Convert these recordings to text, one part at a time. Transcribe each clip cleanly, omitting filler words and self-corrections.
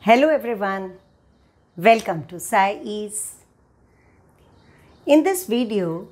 Hello everyone, welcome to Sai Ease. In this video,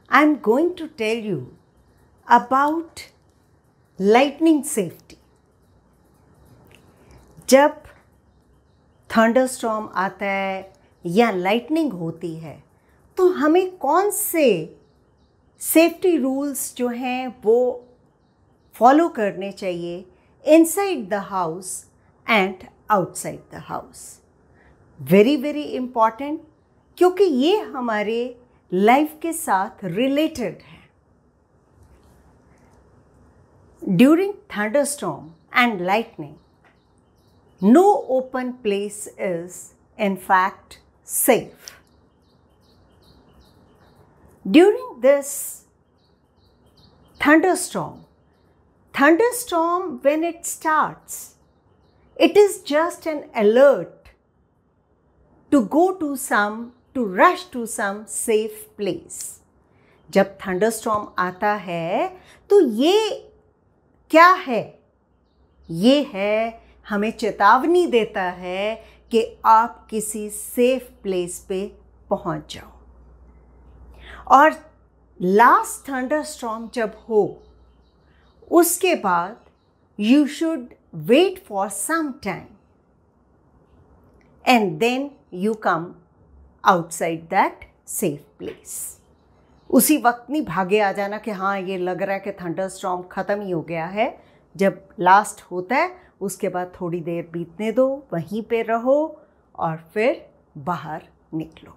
I am going to tell you about lightning safety. जब thunderstorm आता है या lightning होती है तो हमें कौन से सेफ्टी रूल्स जो हैं वो फॉलो करने चाहिए inside the house and outside the house. Very important, क्योंकि ये हमारे लाइफ के साथ रिलेटेड है. During thunderstorm and lightning, no open place is in fact safe. During this thunderstorm when it starts, it is just an alert to rush to some safe place. जब thunderstorm आता है तो ये क्या है? ये है, हमें चेतावनी देता है कि आप किसी सेफ प्लेस पे पहुंच जाओ. और लास्ट थंडरस्टॉर्म जब हो उसके बाद you should wait for some time and then you come outside that safe place. उसी वक्त नहीं भागे आ जाना कि हाँ ये लग रहा है कि थंडरस्टॉर्म ख़त्म ही हो गया है. जब लास्ट होता है उसके बाद थोड़ी देर बीतने दो, वहीं पे रहो और फिर बाहर निकलो.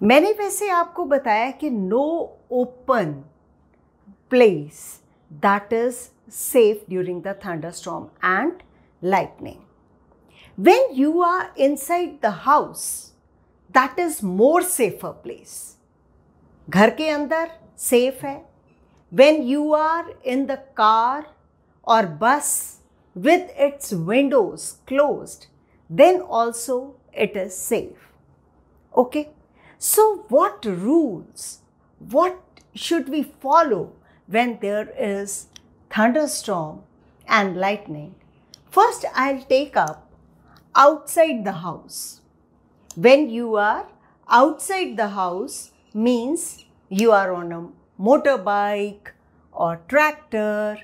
मैंने वैसे आपको बताया कि no open place that is safe during the thunderstorm and lightning. When you are inside the house, that is more safer place. घर के अंदर सेफ है. When you are in the car or bus with its windows closed, then also it is safe. Okay, so what should we follow when there is thunderstorm and lightning? First, I'll take up outside the house. When you are outside the house means you are on a motorbike or tractor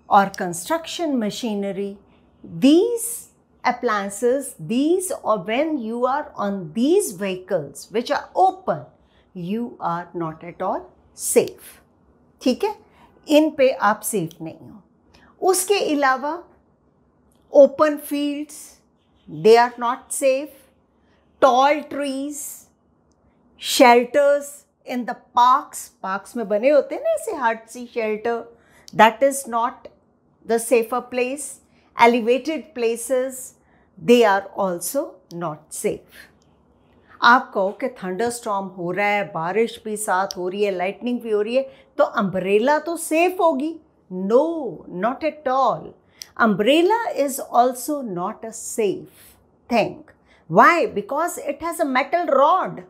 or construction machinery. These appliances, or when you are on these vehicles which are open, you are not at all safe. ठीक है, इन पे आप safe नहीं हो. उसके अलावा open fields, they are not safe. Tall trees, shelters in the parks में बने होते हैं ना ऐसे हट सी shelter, that is not the safer place. Elevated places, they are also not safe. आप कहो कि थंडरस्टॉर्म हो रहा है, बारिश भी साथ हो रही है, लाइटनिंग भी हो रही है, तो अम्ब्रेला तो सेफ होगी. No, not at all. Umbrella is also not a safe thing. Why? Because it has a metal rod.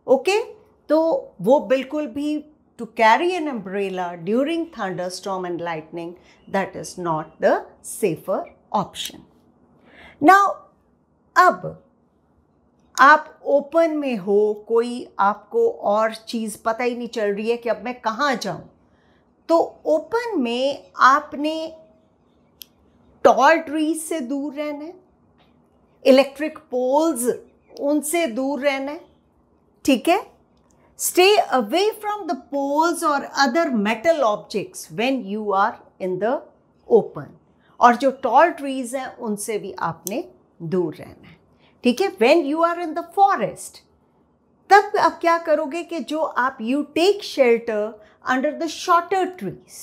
Okay, तो वो बिल्कुल भी to carry an umbrella during thunderstorm and lightning, that is not the safer option. Now, अब आप open में हो, कोई आपको और चीज़ पता ही नहीं चल रही है कि अब मैं कहाँ जाऊँ, तो ओपन में आपने टॉल ट्रीज से दूर रहना है, इलेक्ट्रिक पोल्स उनसे दूर रहना है. ठीक है, stay away from the poles or other metal objects when you are in the open. और जो tall trees हैं उनसे भी आपने दूर रहना है. ठीक है, when you are in the forest, तब आप क्या करोगे कि जो आप you take shelter under the shorter trees.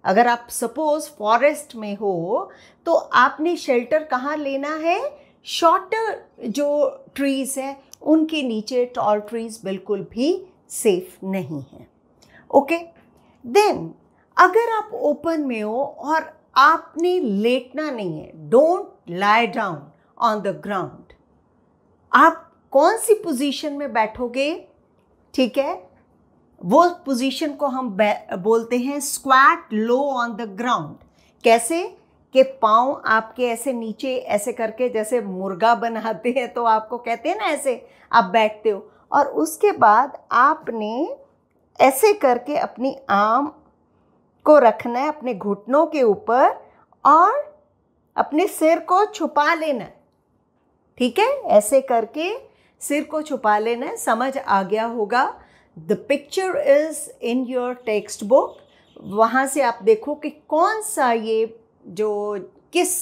अगर आप suppose forest में हो तो आपने shelter कहाँ लेना है? shorter जो trees हैं उनके नीचे. टॉल ट्रीज बिल्कुल भी सेफ नहीं है. ओके, देन अगर आप ओपन में हो और आपने लेटना नहीं है, don't lie down on the ground. आप कौन सी पोजीशन में बैठोगे? ठीक है, वो पोजीशन को हम बोलते हैं squat low on the ground. कैसे? कि पाँव आपके ऐसे नीचे ऐसे करके जैसे मुर्गा बनाते हैं तो आपको कहते हैं ना ऐसे आप बैठते हो, और उसके बाद आपने ऐसे करके अपनी आर्म को रखना है अपने घुटनों के ऊपर और अपने सिर को छुपा लेना है। ठीक है, ऐसे करके सिर को छुपा लेना है। समझ आ गया होगा। The picture is in your text book. वहाँ से आप देखो कि कौन सा ये जो किस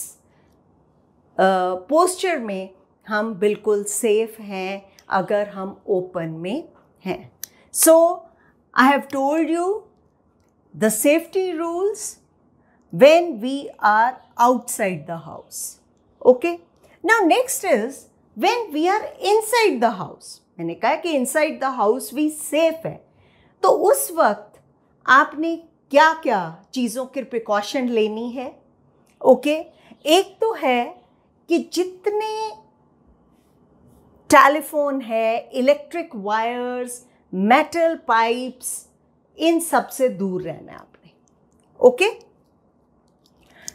पोस्चर में हम बिल्कुल सेफ हैं अगर हम ओपन में हैं। So I have told you the safety rules when we are outside the house. Okay? Now next is when we are inside the house. मैंने कहा कि inside the house we safe है, तो उस वक्त आपने क्या क्या चीज़ों की प्रिकॉशन लेनी है। ओके, एक तो है कि जितने टेलीफोन है, इलेक्ट्रिक वायर्स, मेटल पाइप्स, इन सब से दूर रहना है आपने। Okay,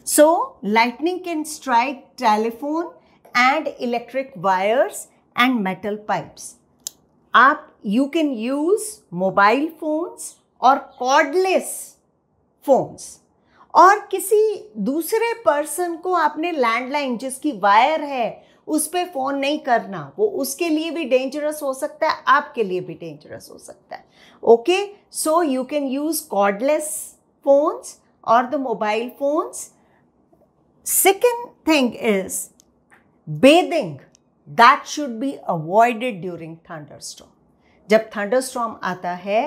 so lightning can strike telephone and electric wires and metal pipes. You can use mobile phones और cordless phones, और किसी दूसरे पर्सन को आपने लैंडलाइन जिसकी वायर है उस पर फ़ोन नहीं करना। वो उसके लिए भी डेंजरस हो सकता है, आपके लिए भी डेंजरस हो सकता है। Okay, so you can use cordless phones और the mobile phones. Second thing is bathing. That should be avoided during thunderstorm. जब thunderstorm आता है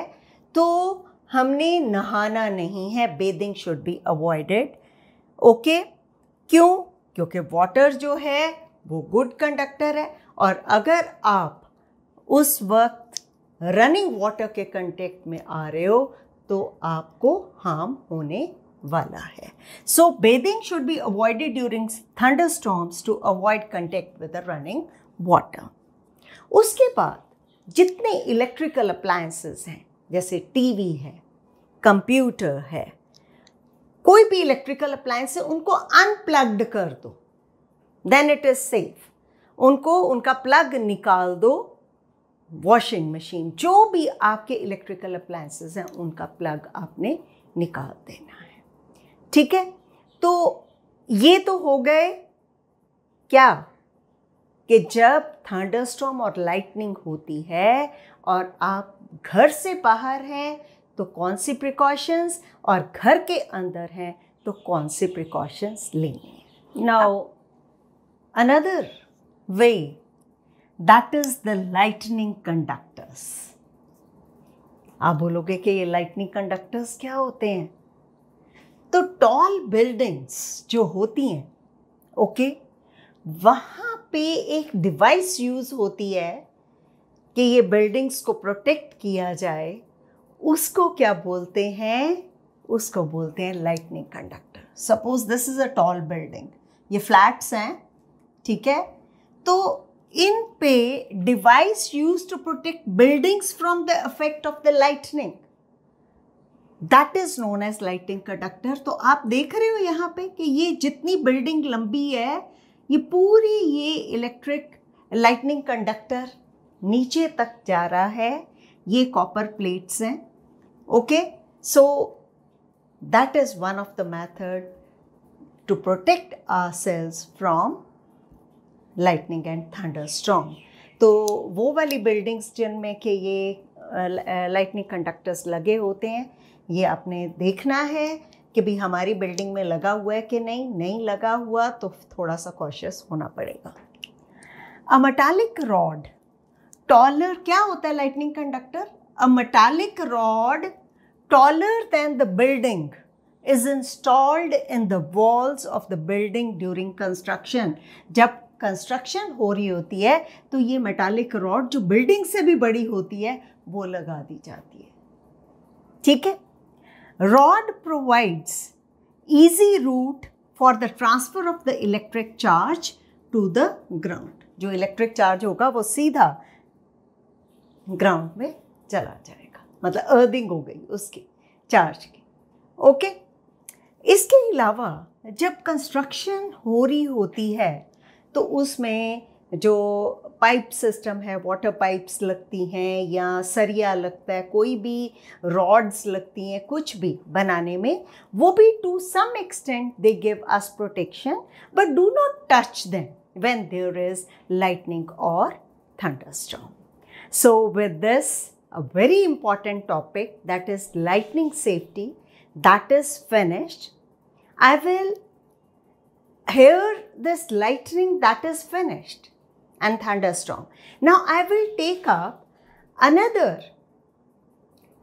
तो हमने नहाना नहीं है, bathing should be avoided. Okay? क्यों? क्योंकि water जो है वो good conductor है, और अगर आप उस वक्त running water के contact में आ रहे हो तो आपको harm होने वाला है। So bathing should be avoided during thunderstorms to avoid contact with the running water. उसके बाद जितने इलेक्ट्रिकल अप्लायंसेस हैं, जैसे टीवी है, कंप्यूटर है, कोई भी इलेक्ट्रिकल अप्लायंस है, उनको अनप्लग्ड कर दो, देन इट इज सेफ। उनको उनका प्लग निकाल दो। वॉशिंग मशीन, जो भी आपके इलेक्ट्रिकल अप्लायंसेस हैं उनका प्लग आपने निकाल देना है। ठीक है, तो ये तो हो गए क्या कि जब थंडरस्टॉर्म और लाइटनिंग होती है और आप घर से बाहर हैं तो कौन सी प्रिकॉशंस, और घर के अंदर हैं तो कौन सी प्रिकॉशंस लेनी है। Now another way, that is the lightning conductors. आप बोलोगे कि ये लाइटनिंग कंडक्टर्स क्या होते हैं? तो टॉल बिल्डिंग्स जो होती हैं, ओके, वहाँ पे एक डिवाइस यूज़ होती है कि ये बिल्डिंग्स को प्रोटेक्ट किया जाए। उसको क्या बोलते हैं? उसको बोलते हैं lightning conductor. Suppose this is a tall building, ये फ्लैट्स हैं, ठीक है, तो इन पे device use to protect buildings from the effect of the lightning, that is known as lightning conductor. तो आप देख रहे हो यहाँ पे कि ये जितनी बिल्डिंग लंबी है, ये पूरी ये इलेक्ट्रिक लाइटनिंग कंडक्टर नीचे तक जा रहा है। ये कॉपर प्लेट्स हैं। Okay, so that is one of the method to protect ourselves from lightning and thunderstorm. तो वो वाली बिल्डिंग्स जिनमें कि ये लाइटनिंग कंडक्टर्स लगे होते हैं, ये आपने देखना है कि भी हमारी बिल्डिंग में लगा हुआ है कि नहीं लगा हुआ तो थोड़ा सा कॉशियस होना पड़ेगा। अ मेटालिक रॉड टॉलर, क्या होता है lightning conductor? A metallic rod taller than the building is installed in the walls of the building during construction. जब कंस्ट्रक्शन हो रही होती है तो ये मेटालिक रॉड जो बिल्डिंग से भी बड़ी होती है वो लगा दी जाती है। ठीक है, rod provides easy route for the transfer of the electric charge to the ground. जो इलेक्ट्रिक चार्ज होगा वो सीधा ग्राउंड में चला जाएगा, मतलब अर्थिंग हो गई उसकी चार्ज की। ओके, इसके अलावा जब कंस्ट्रक्शन हो रही होती है तो उसमें जो पाइप सिस्टम है, वाटर पाइप्स लगती हैं या सरिया लगता है, कोई भी रॉड्स लगती हैं, कुछ भी बनाने में, वो भी to some extent they give us protection, but do not touch them when there is lightning और thunderstorm. So with this, a very important topic, that is lightning safety, that is finished. I will hear this lightning that is finished and thunderstorm. Now I will take up another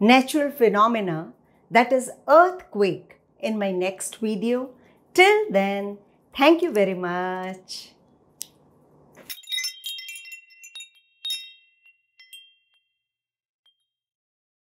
natural phenomena, that is earthquake, in my next video. Till then, thank you very much.